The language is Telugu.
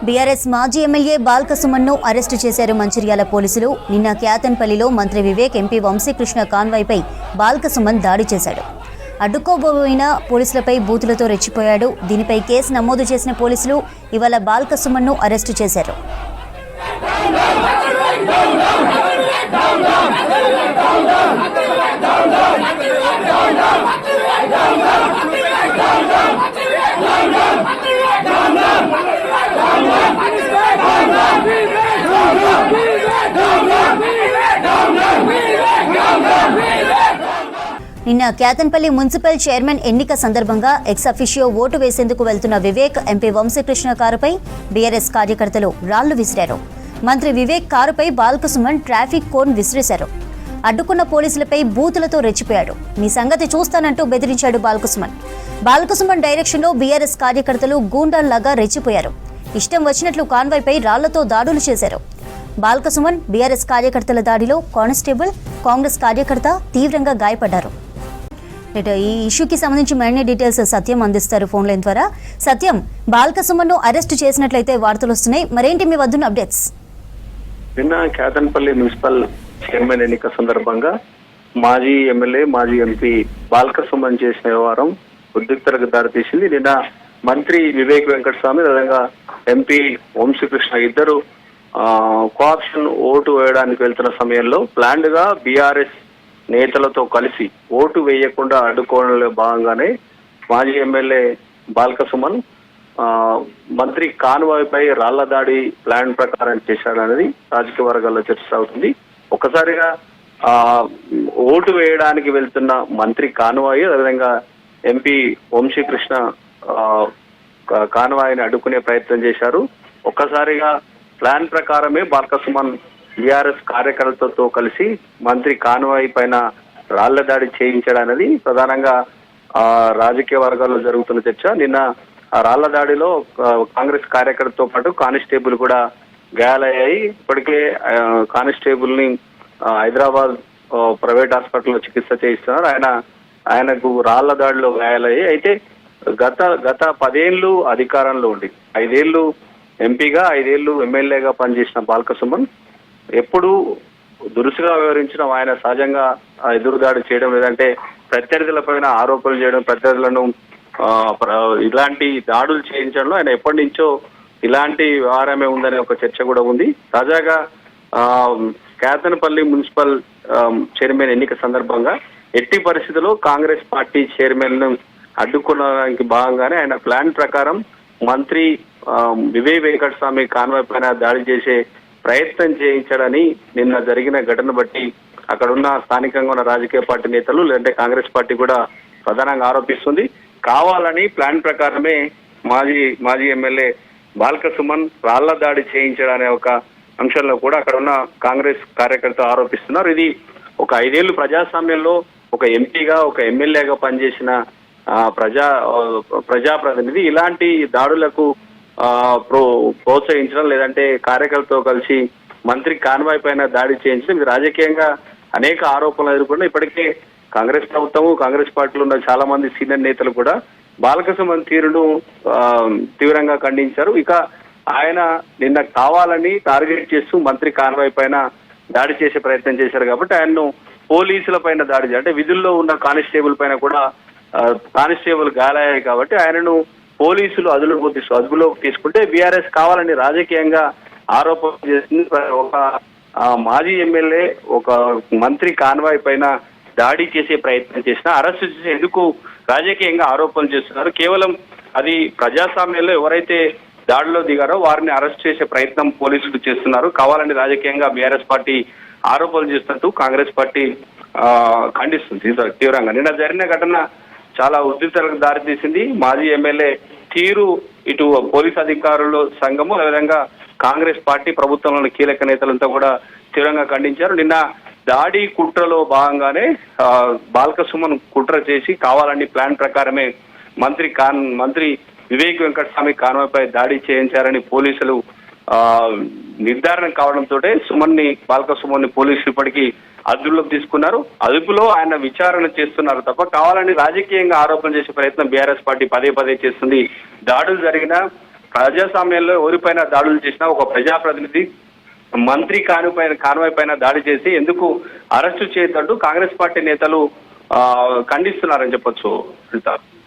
బీఆర్ఎస్ మాజీ ఎమ్మెల్యే బాల్క సుమన్ను అరెస్టు చేశారు మంచిర్యాల పోలీసులు. నిన్న క్యాతన్పల్లిలో మంత్రి వివేక్, ఎంపీ వంశీకృష్ణ కాన్వాయ్పై బాల్క సుమన్ దాడి చేశాడు. అడ్డుకోబోయిన పోలీసులపై బూతులతో రెచ్చిపోయాడు. దీనిపై కేసు నమోదు చేసిన పోలీసులు ఇవాళ బాల్క సుమన్ను అరెస్టు చేశారు. నిన్న క్యాతన్పల్లి మున్సిపల్ చైర్మన్ ఎన్నిక సందర్భంగా ఎక్స్ అఫిషియో ఓటు వేసేందుకు వెళ్తున్న వివేక్, ఎంపీ వంశీకృష్ణ కారుపై బీఆర్ఎస్ కార్యకర్తలు రాళ్లు విసిరారు. మంత్రి వివేక్ కారుపై బాల్క సుమన్ ట్రాఫిక్ కోన్ విసిరేశారు. అడ్డుకున్న పోలీసులపై బూతులతో రెచ్చిపోయాడు. మీ సంగతి చూస్తానంటూ బెదిరించాడు బాల్క సుమన్ డైరెక్షన్లో బీఆర్ఎస్ కార్యకర్తలు గూండాల్లాగా రెచ్చిపోయారు. ఇష్టం వచ్చినట్లు కాన్వాయ్పై రాళ్లతో దాడులు చేశారు. బాల్క సుమన్, బీఆర్ఎస్ కార్యకర్తల దాడిలో కానిస్టేబుల్, కాంగ్రెస్ కార్యకర్త తీవ్రంగా గాయపడ్డారు. ఈ ఇష్యూకి సంబంధించి మరిన్ని డీటెయిల్స్ సత్యం అందిస్తారు ఫోన్ లైన్ ద్వారా. సత్యం, బాల్క సుమన్ను అరెస్టు చేసినట్లయితే వార్తలు వస్తున్నాయి, మరేంటి మీ వద్దున్న అప్డేట్స్? నిన్న క్యాతన్పల్లి మున్సిపల్ చైర్మన్ ఎన్నిక సందర్భంగా మాజీ ఎమ్మెల్యే, మాజీ ఎంపీ బాల్క సుమన్ చేసిన వ్యవహారం ఉద్రిక్తతకు దారితీసింది. నిన్న మంత్రి వివేక్ వెంకటస్వామి, అదేవిధంగా ఎంపీ వంశీకృష్ణ ఇద్దరు కోఆప్షన్ ఓటు వేయడానికి వెళ్తున్న సమయంలో ప్లాన్డ్ గా బీఆర్ఎస్ నేతలతో కలిసి ఓటు వేయకుండా అడ్డుకోవడంలో భాగంగానే మాజీ ఎమ్మెల్యే బాల్క సుమన్ మంత్రి కాన్వాయ్పై రాళ్ల దాడి ప్లాన్ ప్రకారం చేశాడనేది రాజకీయ వర్గాల్లో చర్చ సాగుతుంది. ఒక్కసారిగా ఓటు వేయడానికి వెళ్తున్న మంత్రి కాన్వాయ్, అదేవిధంగా ఎంపీ వంశీకృష్ణ కాన్వాయ్ని అడ్డుకునే ప్రయత్నం చేశారు. ఒక్కసారిగా ప్లాన్ ప్రకారమే బాల్క సుమన్ బీఆర్ఎస్ కార్యకర్తలతో కలిసి మంత్రి కాన్వాయ్ పైన రాళ్ల దాడి చేయించడనేది ప్రధానంగా రాజకీయ వర్గాల్లో జరుగుతున్న చర్చ. నిన్న ఆ రాళ్ల దాడిలో కాంగ్రెస్ కార్యకర్తతో పాటు కానిస్టేబుల్ కూడా గాయాలయ్యాయి. ఇప్పటికే కానిస్టేబుల్ ని హైదరాబాద్ ప్రైవేట్ హాస్పిటల్లో చికిత్స చేయిస్తున్నారు. ఆయనకు రాళ్ల దాడిలో గాయాలయ్యాయి. అయితే గత 10 ఏళ్లు అధికారంలో ఉండి 5 ఏళ్లు ఎంపీగా, 5 ఏళ్లు ఎమ్మెల్యేగా పనిచేసిన బాల్క సుమన్ ఎప్పుడు దురుసుగా వ్యవహరించడం, ఆయన సహజంగా ఎదురుదాడి చేయడం, లేదంటే ప్రత్యర్థులపైన ఆరోపణలు చేయడం, ప్రత్యర్థులను ఇలాంటి దాడులు చేయించడంలో ఆయన ఎప్పటి నుంచో ఇలాంటి వ్యవహారమే ఉందనే ఒక చర్చ కూడా ఉంది. తాజాగా క్యాతన్పల్లి మున్సిపల్ చైర్మన్ ఎన్నిక సందర్భంగా ఎట్టి పరిస్థితుల్లో కాంగ్రెస్ పార్టీ చైర్మన్ ను అడ్డుకోవడానికి భాగంగానే ఆయన ప్లాన్ ప్రకారం మంత్రి వివేక్ వెంకటస్వామి కాన్వాయ్ పైన దాడి చేసే ప్రయత్నం చేయించాడని నిన్న జరిగిన ఘటన బట్టి అక్కడ ఉన్న స్థానికంగా ఉన్న రాజకీయ పార్టీ నేతలు, లేదంటే కాంగ్రెస్ పార్టీ కూడా ప్రధానంగా ఆరోపిస్తుంది. కావాలని ప్లాన్ ప్రకారమే మాజీ ఎమ్మెల్యే బాల్క సుమన్ రాళ్ల దాడి చేయించడనే ఒక అంశంలో కూడా అక్కడ ఉన్న కాంగ్రెస్ కార్యకర్త ఆరోపిస్తున్నారు. ఇది ఒక 5 ఏళ్లు ప్రజాస్వామ్యంలో ఒక ఎంపీగా, ఒక ఎమ్మెల్యేగా పనిచేసిన ప్రజాప్రతినిధి ఇలాంటి దాడులకు ప్రోత్సహించడం, లేదంటే కార్యకర్తలతో కలిసి మంత్రి కాన్వాయ్ పైన దాడి చేయించడం, ఇది రాజకీయంగా అనేక ఆరోపణలు ఎదుర్కొన్న ఇప్పటికే కాంగ్రెస్ ప్రభుత్వము, కాంగ్రెస్ పార్టీలో ఉన్న చాలా మంది సీనియర్ నేతలు కూడా బాల్క సుమన్ తీరును తీవ్రంగా ఖండించారు. ఇక ఆయన నిన్న కావాలని టార్గెట్ చేస్తూ మంత్రి కాన్వాయ్ పైన దాడి చేసే ప్రయత్నం చేశారు కాబట్టి ఆయన్ను పోలీసుల పైన దాడి, అంటే విధుల్లో ఉన్న కానిస్టేబుల్ పైన కూడా కానిస్టేబుల్ గాలయ్యాయి కాబట్టి ఆయనను పోలీసులు అదుపులోకి తీసుకుంటే బీఆర్ఎస్ కావాలని రాజకీయంగా ఆరోపణ చేసింది. ఒక మాజీ ఎమ్మెల్యే ఒక మంత్రి కాన్వాయ్ పైన దాడి చేసే ప్రయత్నం చేసినా అరెస్టు చేసి ఎందుకు రాజకీయంగా ఆరోపణలు చేస్తున్నారు? కేవలం అది ప్రజాస్వామ్యంలో ఎవరైతే దాడిలో దిగారో వారిని అరెస్ట్ చేసే ప్రయత్నం పోలీసులు చేస్తున్నారు. కావాలని రాజకీయంగా బీఆర్ఎస్ పార్టీ ఆరోపణలు చేస్తున్నట్టు కాంగ్రెస్ పార్టీ ఖండిస్తుంది తీవ్రంగా. నిన్న జరిగిన ఘటన చాలా ఉద్రిక్తతలకు దారితీసింది. మాజీ ఎమ్మెల్యే తీరు ఇటు పోలీస్ అధికారుల సంఘము, అదేవిధంగా కాంగ్రెస్ పార్టీ ప్రభుత్వంలోని కీలక నేతలంతా కూడా తీవ్రంగా ఖండించారు. నిన్న దాడి కుట్రలో భాగంగానే బాల్క సుమన్ కుట్ర చేసి కావాలని ప్లాన్ ప్రకారమే మంత్రి వివేక్ వెంకటస్వామి కాన్వాయ్పై దాడి చేయించారని పోలీసులు నిర్ధారణ కావడంతో బాల్క సుమన్ పోలీసులు ఇప్పటికీ అదుపులోకి తీసుకున్నారు. అదుపులో ఆయన విచారణ చేస్తున్నారు తప్ప కావాలని రాజకీయంగా ఆరోపణ చేసే ప్రయత్నం బీఆర్ఎస్ పార్టీ పదే చేస్తుంది. దాడులు జరిగిన ప్రజాస్వామ్యంలో ఎవరిపైన దాడులు చేసినా ఒక ప్రజాప్రతినిధి మంత్రి కాన్వాయ్ పైన దాడి చేసి ఎందుకు అరెస్టు చేయొద్దంటూ కాంగ్రెస్ పార్టీ నేతలు ఖండిస్తున్నారని చెప్పొచ్చు.